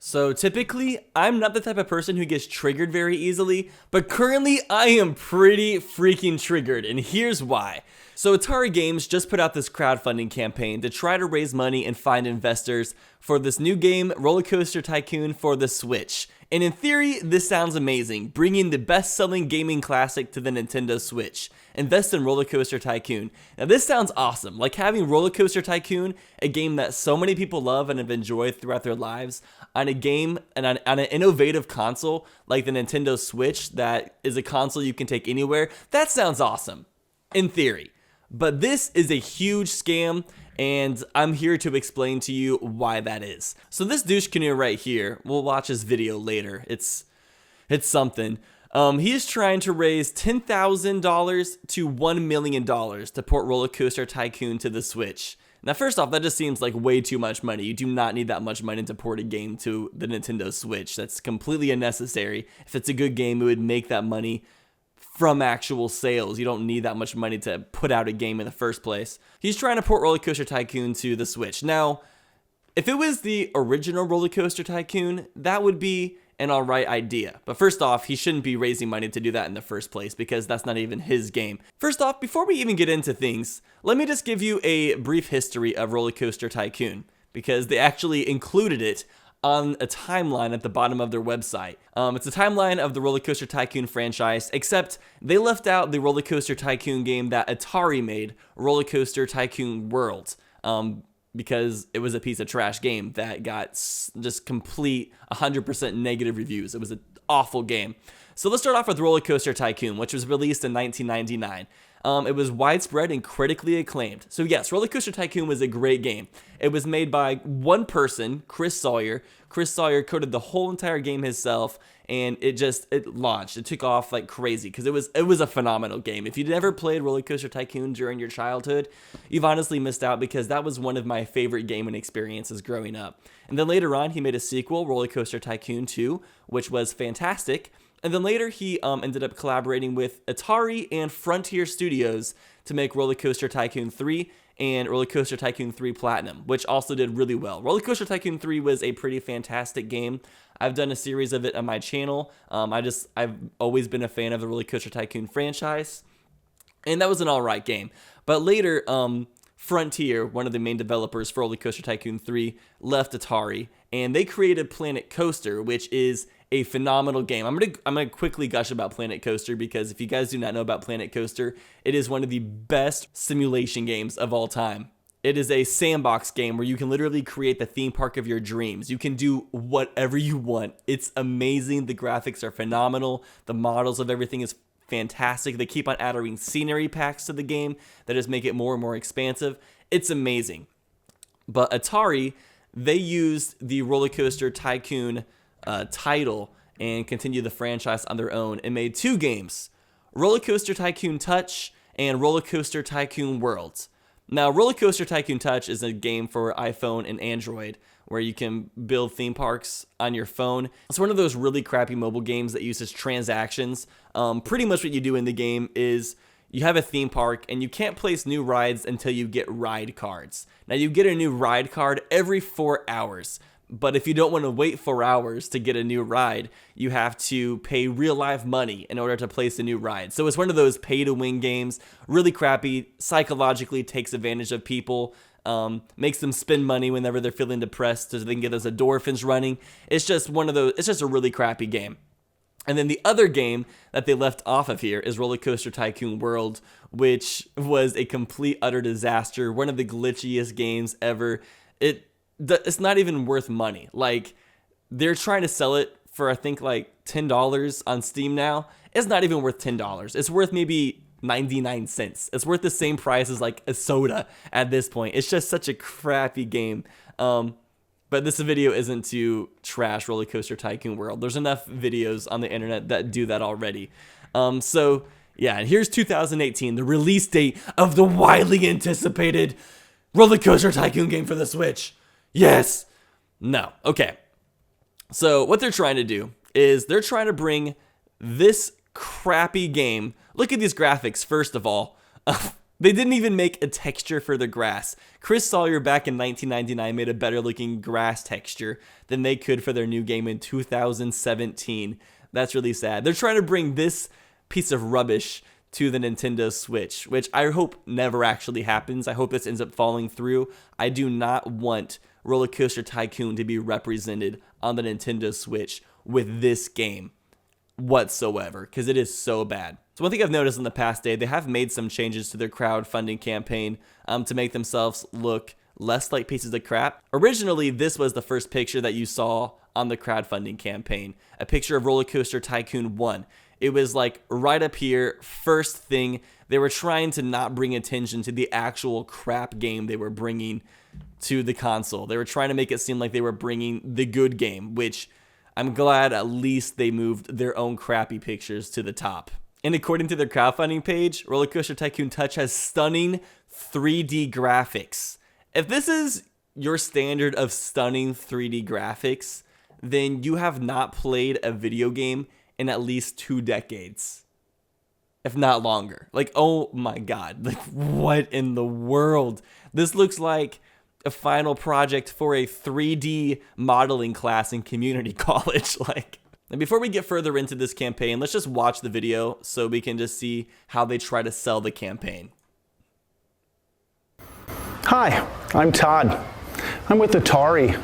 So typically, I'm not the type of person who gets triggered very easily, but currently I am pretty freaking triggered, and here's why. So Atari Games just put out this crowdfunding campaign to try to raise money and find investors for this new game, Rollercoaster Tycoon for the Switch. And in theory, this sounds amazing, bringing the best-selling gaming classic to the Nintendo Switch. Invest in Rollercoaster Tycoon. Now this sounds awesome, like having Rollercoaster Tycoon, a game that so many people love and have enjoyed throughout their lives, on a game and on an innovative console like the Nintendo Switch that is a console you can take anywhere. That sounds awesome, in theory. But this is a huge scam, and I'm here to explain to you why that is. So this douche canoe right here, we'll watch his video later. It's something. He is trying to raise $10,000 to $1 million to port Rollercoaster Tycoon to the Switch. Now, first off, that just seems like way too much money. You do not need that much money to port a game to the Nintendo Switch. That's completely unnecessary. If it's a good game, it would make that money from actual sales. You don't need that much money to put out a game in the first place. He's trying to port Rollercoaster Tycoon to the Switch. Now, if it was the original Rollercoaster Tycoon, that would be an alright idea. But first off, he shouldn't be raising money to do that in the first place because that's not even his game. First off, before we even get into things, let me just give you a brief history of Rollercoaster Tycoon because they actually included it on a timeline at the bottom of their website. It's a timeline of the Rollercoaster Tycoon franchise, except they left out the Rollercoaster Tycoon game that Atari made, Rollercoaster Tycoon World. Because it was a piece of trash game that got just complete 100% negative reviews. It was an awful game. So let's start off with Rollercoaster Tycoon, which was released in 1999. It was widespread and critically acclaimed. So yes, Rollercoaster Tycoon was a great game. It was made by one person, Chris Sawyer. Chris Sawyer coded the whole entire game himself, and it launched. It took off like crazy because it was a phenomenal game. If you'd never played Rollercoaster Tycoon during your childhood, you've honestly missed out because that was one of my favorite gaming experiences growing up. And then later on, he made a sequel, Rollercoaster Tycoon 2, which was fantastic. And then later, he ended up collaborating with Atari and Frontier Studios to make Rollercoaster Tycoon 3 and Rollercoaster Tycoon 3 Platinum, which also did really well. Rollercoaster Tycoon 3 was a pretty fantastic game. I've done a series of it on my channel. I've always been a fan of the Rollercoaster Tycoon franchise, and that was an alright game. But later, Frontier, one of the main developers for Rollercoaster Tycoon 3, left Atari, and they created Planet Coaster, which is a phenomenal game. I'm gonna quickly gush about Planet Coaster because if you guys do not know about Planet Coaster, it is one of the best simulation games of all time. It is a sandbox game where you can literally create the theme park of your dreams. You can do whatever you want. It's amazing. The graphics are phenomenal. The models of everything is fantastic. They keep on adding scenery packs to the game that just make it more and more expansive. It's amazing. But Atari, they used the Rollercoaster Tycoon title and continued the franchise on their own and made two games, Rollercoaster Tycoon Touch and Rollercoaster Tycoon World. Now, Rollercoaster Tycoon Touch is a game for iPhone and Android where you can build theme parks on your phone. It's one of those really crappy mobile games that uses transactions. Pretty much what you do in the game is you have a theme park and you can't place new rides until you get ride cards. Now, you get a new ride card every 4 hours. But if you don't want to wait 4 hours to get a new ride, you have to pay real life money in order to place a new ride. So it's one of those pay to win games, really crappy, psychologically takes advantage of people, makes them spend money whenever they're feeling depressed so they can get those endorphins running. It's just it's just a really crappy game. And then the other game that they left off of here is Rollercoaster Tycoon World, which was a complete utter disaster, one of the glitchiest games ever. It's not even worth money. Like, they're trying to sell it for, I think, like $10 on Steam now. It's not even worth $10. It's worth maybe 99 cents. It's worth the same price as like a soda at this point. It's just such a crappy game. But this video isn't to trash Rollercoaster Tycoon World. There's enough videos on the internet that do that already. So yeah, and here's 2018, the release date of the widely anticipated Rollercoaster Tycoon game for the Switch. Yes. No. Okay. So what they're trying to do is they're trying to bring this crappy game. Look at these graphics, first of all. They didn't even make a texture for the grass. Chris Sawyer back in 1999 made a better looking grass texture than they could for their new game in 2017. That's really sad. They're trying to bring this piece of rubbish to the Nintendo Switch, which I hope never actually happens. I hope this ends up falling through. I do not want Rollercoaster Tycoon to be represented on the Nintendo Switch with this game whatsoever, because it is so bad. So one thing I've noticed in the past day, they have made some changes to their crowdfunding campaign to make themselves look less like pieces of crap. Originally, this was the first picture that you saw on the crowdfunding campaign, a picture of Rollercoaster Tycoon 1. It was like right up here, first thing. They were trying to not bring attention to the actual crap game they were bringing to the console. They were trying to make it seem like they were bringing the good game, which I'm glad at least they moved their own crappy pictures to the top. And according to their crowdfunding page, Rollercoaster Tycoon Touch has stunning 3D graphics. If this is your standard of stunning 3D graphics, then you have not played a video game in at least 2 decades, if not longer. Like, oh my God, like what in the world? This looks like a final project for a 3D modeling class in community college. Like, and before we get further into this campaign, let's just watch the video so we can just see how they try to sell the campaign. Hi, I'm Todd. I'm with Atari.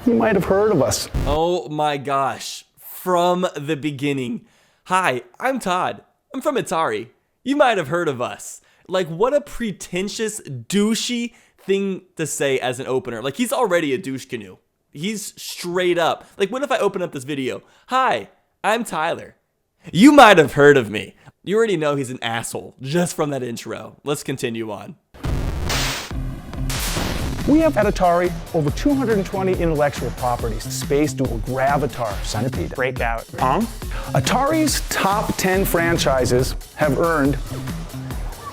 You might have heard of us. Oh my gosh, from the beginning. Hi, I'm Todd. I'm from Atari. You might have heard of us. Like, what a pretentious, douchey thing to say as an opener. Like, he's already a douche canoe. He's straight up. Like, what if I open up this video? Hi, I'm Tyler. You might have heard of me. You already know he's an asshole just from that intro. Let's continue on. We have at Atari over 220 intellectual properties. Space Duel, Gravatar, Centipede, Breakout, Pong. Atari's top 10 franchises have earned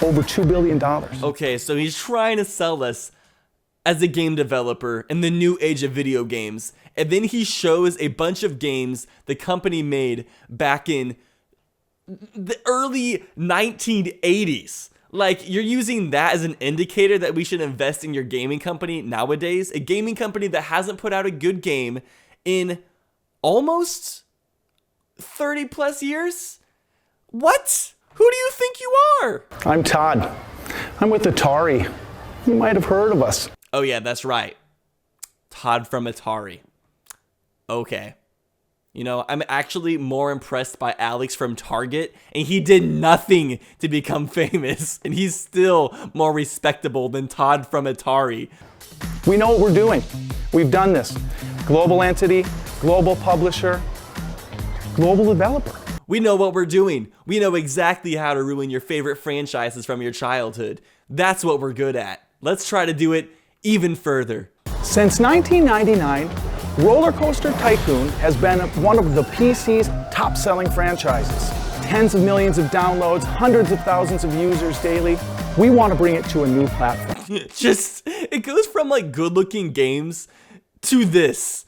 over $2 billion. Okay, so he's trying to sell us as a game developer in the new age of video games. And then he shows a bunch of games the company made back in the early 1980s. Like, you're using that as an indicator that we should invest in your gaming company nowadays? A gaming company that hasn't put out a good game in almost 30 plus years? What? Who do you think you are? I'm Todd. I'm with Atari. You might have heard of us. Oh yeah, that's right. Todd from Atari. Okay. You know, I'm actually more impressed by Alex from Target, and he did nothing to become famous, and he's still more respectable than Todd from Atari. We know what we're doing. We've done this. Global entity, global publisher, global developer. We know what we're doing. We know exactly how to ruin your favorite franchises from your childhood. That's what we're good at. Let's try to do it even further. Since 1999, Rollercoaster Tycoon has been one of the PC's top-selling franchises. Tens of millions of downloads, hundreds of thousands of users daily. We want to bring it to a new platform. It goes from like good-looking games to this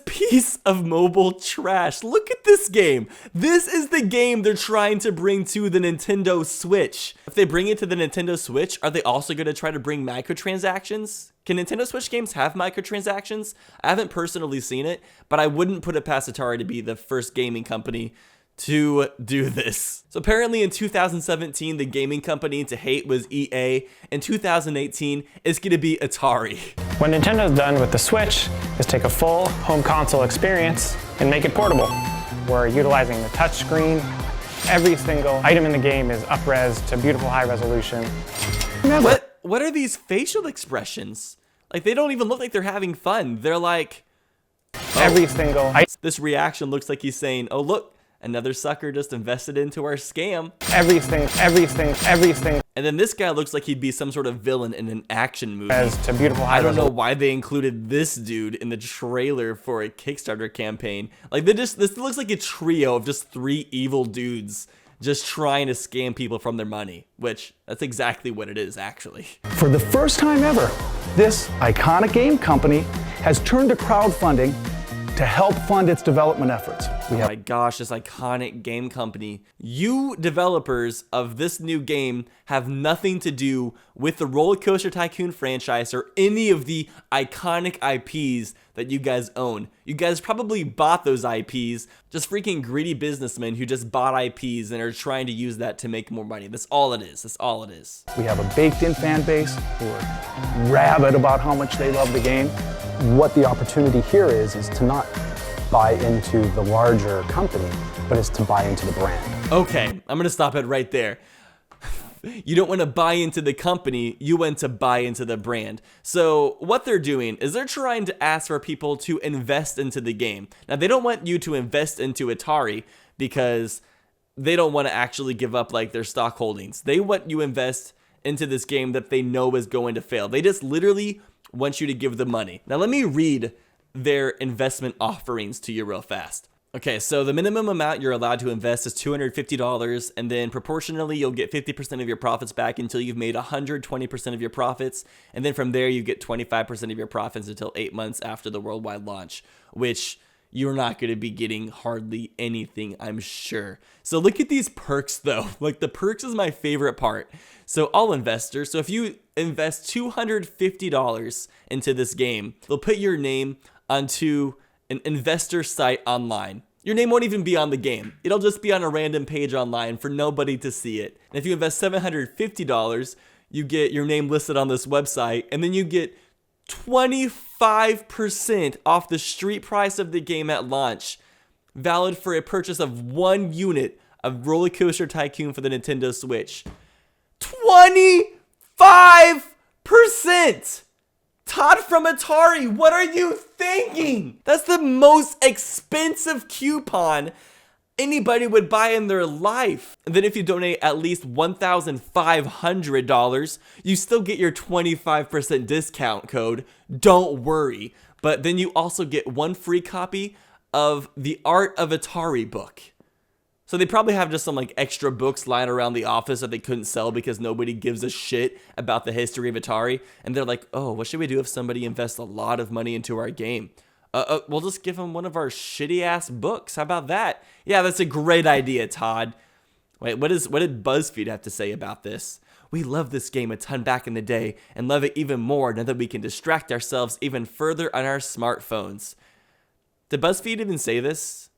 piece of mobile trash. Look at this game. This is the game they're trying to bring to the Nintendo Switch. If they bring it to the Nintendo Switch, are they also going to try to bring microtransactions? Can Nintendo Switch games have microtransactions? I haven't personally seen it, but I wouldn't put it past Atari to be the first gaming company to do this. So apparently in 2017, the gaming company to hate was EA. In 2018, it's going to be Atari. What Nintendo's done with the Switch is take a full home console experience and make it portable. We're utilizing the touchscreen. Every single item in the game is up-res to beautiful high resolution. What are these facial expressions? Like, they don't even look like they're having fun. They're like, every single item. This reaction looks like he's saying, oh look, another sucker just invested into our scam. Everything. And then this guy looks like he'd be some sort of villain in an action movie. As to beautiful high I don't know why they included this dude in the trailer for a Kickstarter campaign. Like, this looks like a trio of just 3 evil dudes just trying to scam people from their money, which that's exactly what it is, actually. For the first time ever, this iconic game company has turned to crowdfunding to help fund its development efforts. Oh my gosh, this iconic game company. You developers of this new game have nothing to do with the Rollercoaster Tycoon franchise or any of the iconic IPs that you guys own. You guys probably bought those IPs, just freaking greedy businessmen who just bought IPs and are trying to use that to make more money. That's all it is. That's all it is. We have a baked-in fan base who are rabid about how much they love the game. What the opportunity here is to not buy into the larger company, but is to buy into the brand. Okay, I'm gonna stop it right there. You don't want to buy into the company, you want to buy into the brand. So what they're doing is they're trying to ask for people to invest into the game. Now they don't want you to invest into Atari because they don't want to actually give up like their stock holdings. They want you to invest into this game that they know is going to fail. They just literally want you to give them money. Now let me read their investment offerings to you real fast. Okay, so the minimum amount you're allowed to invest is $250, and then proportionally you'll get 50% of your profits back until you've made 120% of your profits, and then from there you get 25% of your profits until 8 months after the worldwide launch, which you're not going to be getting hardly anything, I'm sure. So look at these perks though. Like the perks is my favorite part. So all investors, so if you invest $250 into this game, they'll put your name onto an investor site online. Your name won't even be on the game. It'll just be on a random page online for nobody to see it. And if you invest $750, you get your name listed on this website, and then you get 25% off the street price of the game at launch, valid for a purchase of 1 unit of Rollercoaster Tycoon for the Nintendo Switch. 25%! Todd from Atari, what are you thinking? That's the most expensive coupon anybody would buy in their life. And then if you donate at least $1,500, you still get your 25% discount code. Don't worry. But then you also get 1 free copy of the Art of Atari book. So they probably have just some like extra books lying around the office that they couldn't sell because nobody gives a shit about the history of Atari. And they're like, oh, what should we do if somebody invests a lot of money into our game? We'll just give them one of our shitty ass books. How about that? Yeah, that's a great idea, Todd. Wait, what did BuzzFeed have to say about this? We love this game a ton back in the day and love it even more now that we can distract ourselves even further on our smartphones. Did BuzzFeed even say this?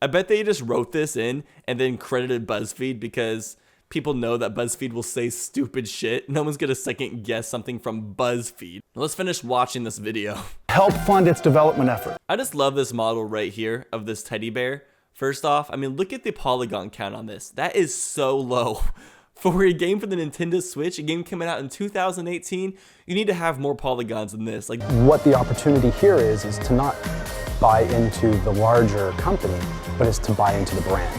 I bet they just wrote this in and then credited BuzzFeed because people know that BuzzFeed will say stupid shit. No one's gonna second guess something from BuzzFeed. Now let's finish watching this video. Help fund its development effort. I just love this model right here of this teddy bear. First off, I mean, look at the polygon count on this. That is so low. For a game for the Nintendo Switch, a game coming out in 2018, you need to have more polygons than this. Like, what the opportunity here is to not buy into the larger company, but is to buy into the brand.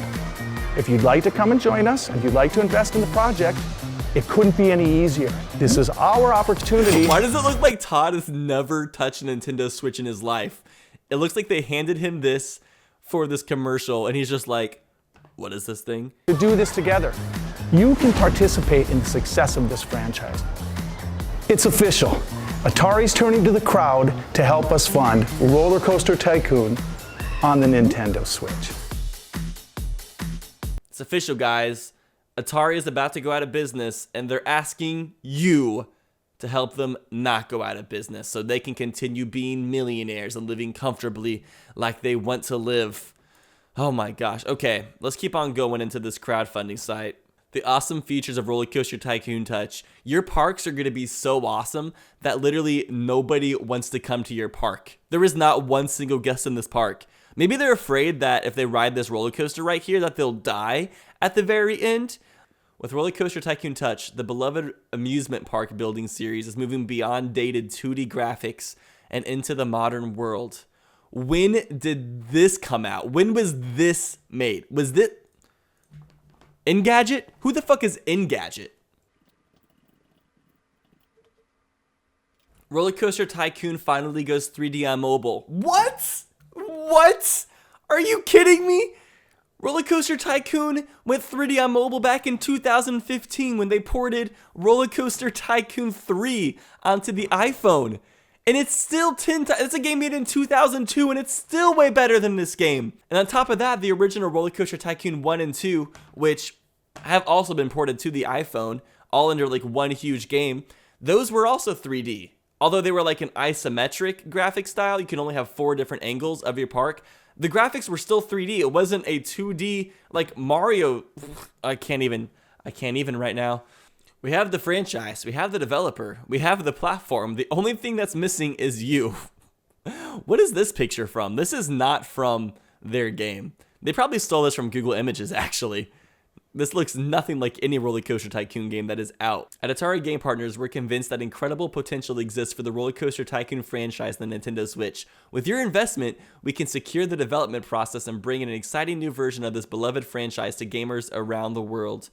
If you'd like to come and join us, if you'd like to invest in the project, it couldn't be any easier. This is our opportunity. Why does it look like Todd has never touched a Nintendo Switch in his life? It looks like they handed him this for this commercial, and he's just like, what is this thing? To do this together, you can participate in the success of this franchise. It's official. Atari's turning to the crowd to help us fund Rollercoaster Tycoon on the Nintendo Switch. It's official, guys. Atari is about to go out of business, and they're asking you to help them not go out of business so they can continue being millionaires and living comfortably like they want to live. Oh my gosh. Okay, let's keep on going into this crowdfunding site. The awesome features of Rollercoaster Tycoon Touch. Your parks are going to be so awesome that literally nobody wants to come to your park. There is not one single guest in this park. Maybe they're afraid that if they ride this roller coaster right here that they'll die at the very end. With Rollercoaster Tycoon Touch, the beloved amusement park building series is moving beyond dated 2D graphics and into the modern world. When did this come out? When was this made? Was this Engadget? Who the fuck is Engadget? Rollercoaster Tycoon finally goes 3D on mobile. What? What? Are you kidding me? Rollercoaster Tycoon went 3D on mobile back in 2015 when they ported Rollercoaster Tycoon 3 onto the iPhone. And it's still 10 times, it's a game made in 2002 and it's still way better than this game. And on top of that, the original Rollercoaster Tycoon 1 and 2, which have also been ported to the iPhone, all under like one huge game, those were also 3D. Although they were like an isometric graphic style, you can only have 4 different angles of your park. The graphics were still 3D. It wasn't a 2D like Mario. I can't even right now. We have the franchise, we have the developer, we have the platform. The only thing that's missing is you. What is this picture from? This is not from their game. They probably stole this from Google Images, actually. This looks nothing like any Rollercoaster Tycoon game that is out. At Atari Game Partners, we're convinced that incredible potential exists for the Rollercoaster Tycoon franchise on the Nintendo Switch. With your investment, we can secure the development process and bring in an exciting new version of this beloved franchise to gamers around the world.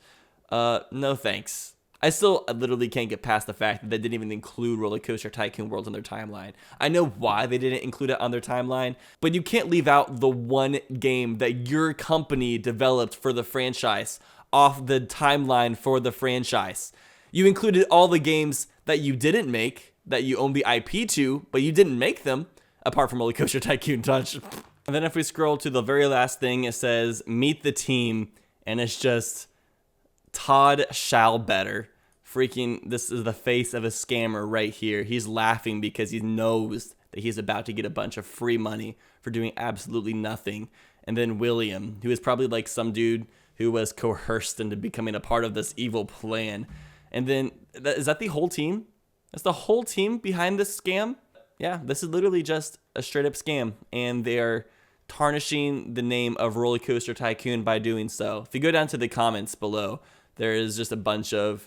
No thanks. I literally can't get past the fact that they didn't even include Rollercoaster Tycoon World on their timeline. I know why they didn't include it on their timeline, but you can't leave out the one game that your company developed for the franchise off the timeline for the franchise. You included all the games that you didn't make, that you own the IP to, but you didn't make them, apart from Rollercoaster Tycoon Touch. And then if we scroll to the very last thing, it says, meet the team, and it's just Todd shall better. Freaking, this is the face of a scammer right here. He's laughing because he knows that he's about to get a bunch of free money for doing absolutely nothing. And then William, who is probably like some dude who was coerced into becoming a part of this evil plan. And then, is that the whole team? That's the whole team behind this scam? Yeah, this is literally just a straight up scam. And they are tarnishing the name of Rollercoaster Tycoon by doing so. If you go down to the comments below, there is just a bunch of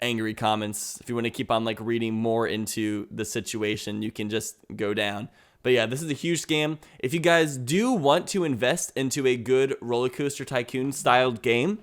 angry comments. If you want to keep on like reading more into the situation, you can just go down. But yeah, this is a huge scam. If you guys do want to invest into a good Rollercoaster Tycoon styled game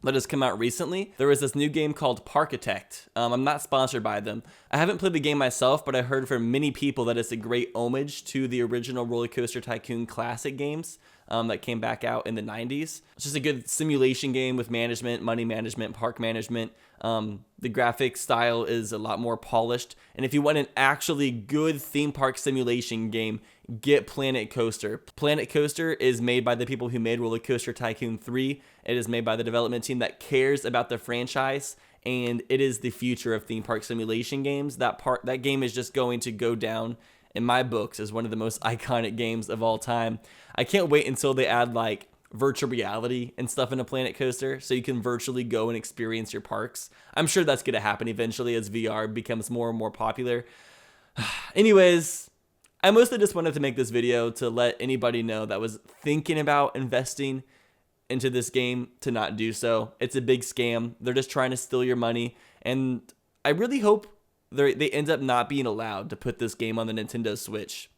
that has come out recently, there was this new game called Parkitect. I'm not sponsored by them. I haven't played the game myself, but I heard from many people that it's a great homage to the original Rollercoaster Tycoon classic games that came back out in the 90s. It's just a good simulation game with management, money management, park management. The graphic style is a lot more polished. And if you want an actually good theme park simulation game, get Planet Coaster. Planet Coaster is made by the people who made Rollercoaster Tycoon 3. It is made by the development team that cares about the franchise, and it is the future of theme park simulation games. That game is just going to go down in my books as one of the most iconic games of all time. I can't wait until they add like virtual reality and stuff in a Planet Coaster so you can virtually go and experience your parks. I'm sure that's going to happen eventually as VR becomes more and more popular. Anyways, I mostly just wanted to make this video to let anybody know that was thinking about investing into this game to not do so. It's a big scam. They're just trying to steal your money, and I really hope they end up not being allowed to put this game on the Nintendo Switch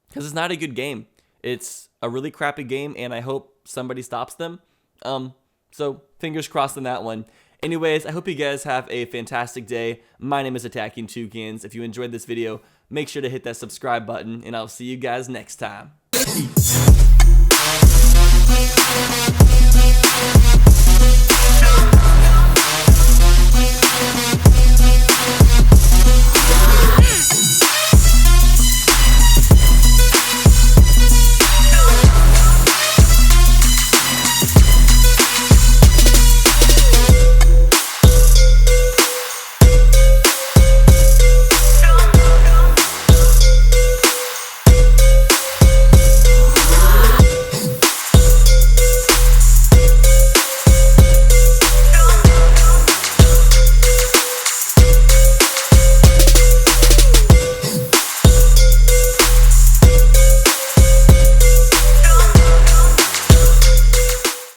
because it's not a good game. It's a really crappy game, and I hope somebody stops them. So fingers crossed on that one. Anyways, I hope you guys have a fantastic day. My name is AttackingTucans. If you enjoyed this video, make sure to hit that subscribe button, and I'll see you guys next time. Peace.